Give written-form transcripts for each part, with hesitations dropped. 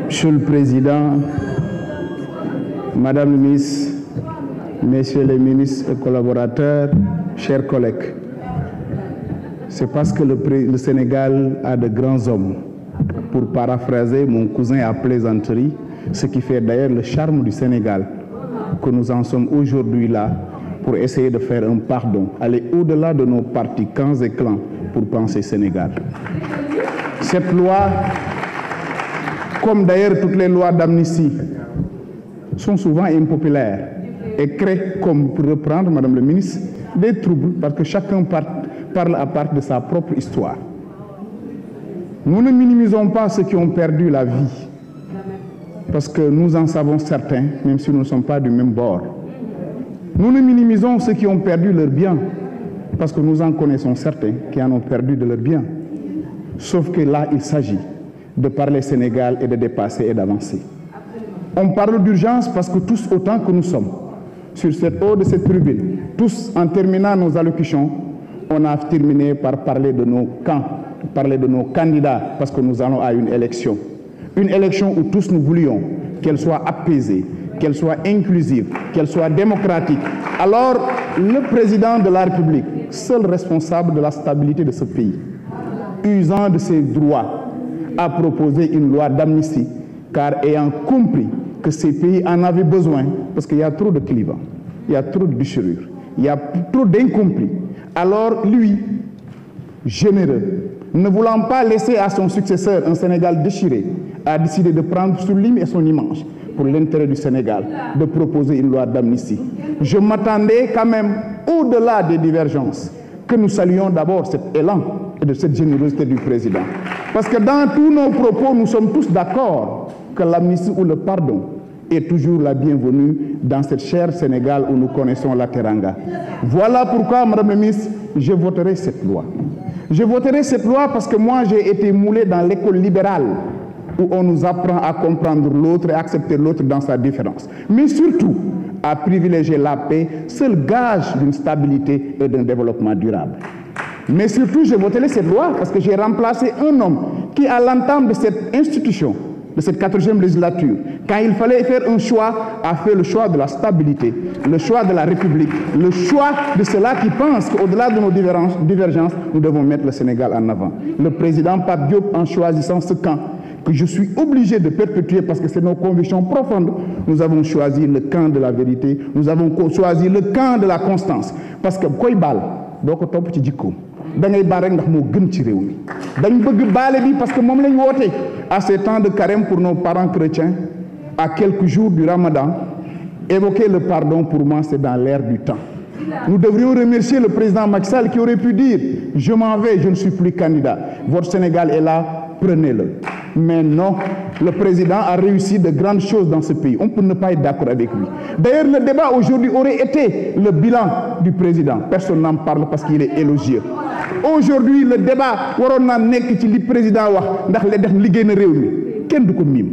Monsieur le Président, Madame le Ministre, Messieurs les ministres et collaborateurs, chers collègues, c'est parce que le Sénégal a de grands hommes, pour paraphraser mon cousin à plaisanterie, ce qui fait d'ailleurs le charme du Sénégal, que nous en sommes aujourd'hui là pour essayer de faire un pardon, aller au-delà de nos partis, camps et clans, pour penser Sénégal. Cette loi, comme d'ailleurs toutes les lois d'amnistie, sont souvent impopulaires et créent, comme pour reprendre, Madame le ministre, des troubles parce que chacun parle à part de sa propre histoire. Nous ne minimisons pas ceux qui ont perdu la vie, parce que nous en savons certains, même si nous ne sommes pas du même bord. Nous ne minimisons ceux qui ont perdu leurs biens, parce que nous en connaissons certains qui en ont perdu de leurs biens. Sauf que là, il s'agit de parler Sénégal et de dépasser et d'avancer. On parle d'urgence parce que tous, autant que nous sommes, sur cette haut de cette tribune, tous, en terminant nos allocutions, on a terminé par parler de nos camps, parler de nos candidats, parce que nous allons à une élection. Une élection où tous nous voulions qu'elle soit apaisée, qu'elle soit inclusive, qu'elle soit démocratique. Alors, le président de la République, seul responsable de la stabilité de ce pays, usant de ses droits, a proposé une loi d'amnistie, car ayant compris que ces pays en avaient besoin, parce qu'il y a trop de clivants, il y a trop de déchirures, il y a trop d'incompris. Alors lui, généreux, ne voulant pas laisser à son successeur un Sénégal déchiré, a décidé de prendre sur lui et son image, pour l'intérêt du Sénégal, de proposer une loi d'amnistie. Je m'attendais quand même, au-delà des divergences, que nous saluions d'abord cet élan et de cette générosité du président. Parce que dans tous nos propos, nous sommes tous d'accord que l'amnistie ou le pardon est toujours la bienvenue dans cette chère Sénégal où nous connaissons la teranga. Voilà pourquoi, Madame la ministre, je voterai cette loi. Je voterai cette loi parce que moi, j'ai été moulé dans l'école libérale où on nous apprend à comprendre l'autre et accepter l'autre dans sa différence. Mais surtout, à privilégier la paix, seul gage d'une stabilité et d'un développement durable. Mais surtout, je voterai cette loi parce que j'ai remplacé un homme qui, à l'entame de cette institution, de cette 4e législature, quand il fallait faire un choix, a fait le choix de la stabilité, le choix de la République, le choix de ceux-là qui pensent qu'au-delà de nos divergences, nous devons mettre le Sénégal en avant. Le président Pape Diop, en choisissant ce camp, que je suis obligé de perpétuer parce que c'est nos convictions profondes, nous avons choisi le camp de la vérité, nous avons choisi le camp de la constance. Parce que koy bal doko top ci jikko da ngay bal rek ndax mo gën ci réew mi dañ bëgg balé bi parce que mom lañ woté à ces temps de carême pour nos parents chrétiens à quelques jours du Ramadan. Évoquer le pardon pour moi c'est dans l'air du temps. Nous devrions remercier le président Macky Sall qui aurait pu dire je m'en vais, je ne suis plus candidat. Votre Sénégal est là, prenez-le. Mais non, le président a réussi de grandes choses dans ce pays. On peut ne pas être d'accord avec lui. D'ailleurs, le débat aujourd'hui aurait été le bilan du président. Personne n'en parle parce qu'il est élogieux. Aujourd'hui, le débat, waroon na nekk ci li président wax ndax le def liggéey na réew mi kenn du ko miim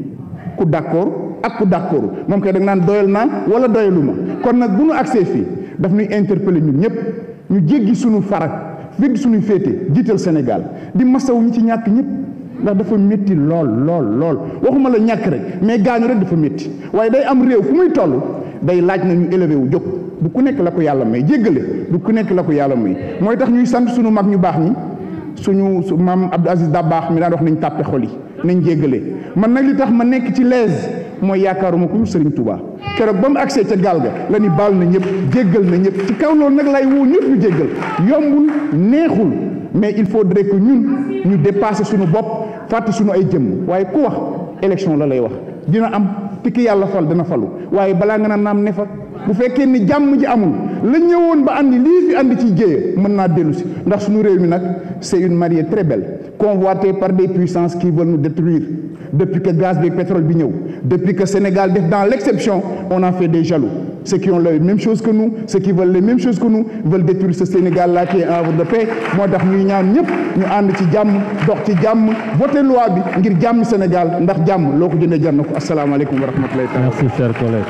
ku d'accord ak ku d'accord moom kay da nga naan doyal naan wala doyaluma kon nag bu nu agsee fii daf ñuy interpeller ñun ñëpp ñu jéggi suñu farak fégg suñu féete jiital Sénégal di masawu ñi ci ñàkk ñëpp ndax dafa métti lool waxuma la ñàkk rek mais gaañu rek dafa métti waaye day am réew fu muy toll day laaj na ñu élevé wu jóg bu ku nekk la ko yàlla may jéggale bu ku nekk la ko yàlla may mooy tax ñuy sant suñu mag ñu baax ñi suñu maam Abdou Aziz Dabakh mi daan wax nañ tàppe xol yi nañ jéggale man nag li tax ma nekk ci lees mooy yaakaaruma ku ñu Serigne Touba keroog ba mu agsee ca gaal ga la ni baal na ñëpp jéggal na ñëpp ci kaw loolu nag lay woo ñëpp ñu jéggal yombul neexul mais il faudrait que ñun ñu dépasser suñu bopp fàtte suñu ay jëmm waaye ku wax élection la lay wax dina am tikki yàlla fal dana falu waaye balaa nga naan naam ne fa bu fekkee ni jàmm ji amul la ñëwoon ba andi lii fi andi ci jéye mën naa dellu si ndax suñu réew mi nag c'est une mariée très belle convoitée par des puissances qui veulent nous détruire depuis que gaz et pétrole bi ñëw depuis que Sénégal def dans l'exception on a fait des jaloux ceux qui ont les mêmes choses que nous ceux qui veulent les mêmes choses que nous veulent détruire ce Sénégal là qui est un havre de paix moo tax ñuy ñaan ñëpp ñu ànd ci jàmm dox ci jàmm voter loi bi ngir jàmm Sénégal ndax jàmm loo ko jëndee jar na ko asalaamaaleykum wa rahmatullahi taala. Merci cher collègue.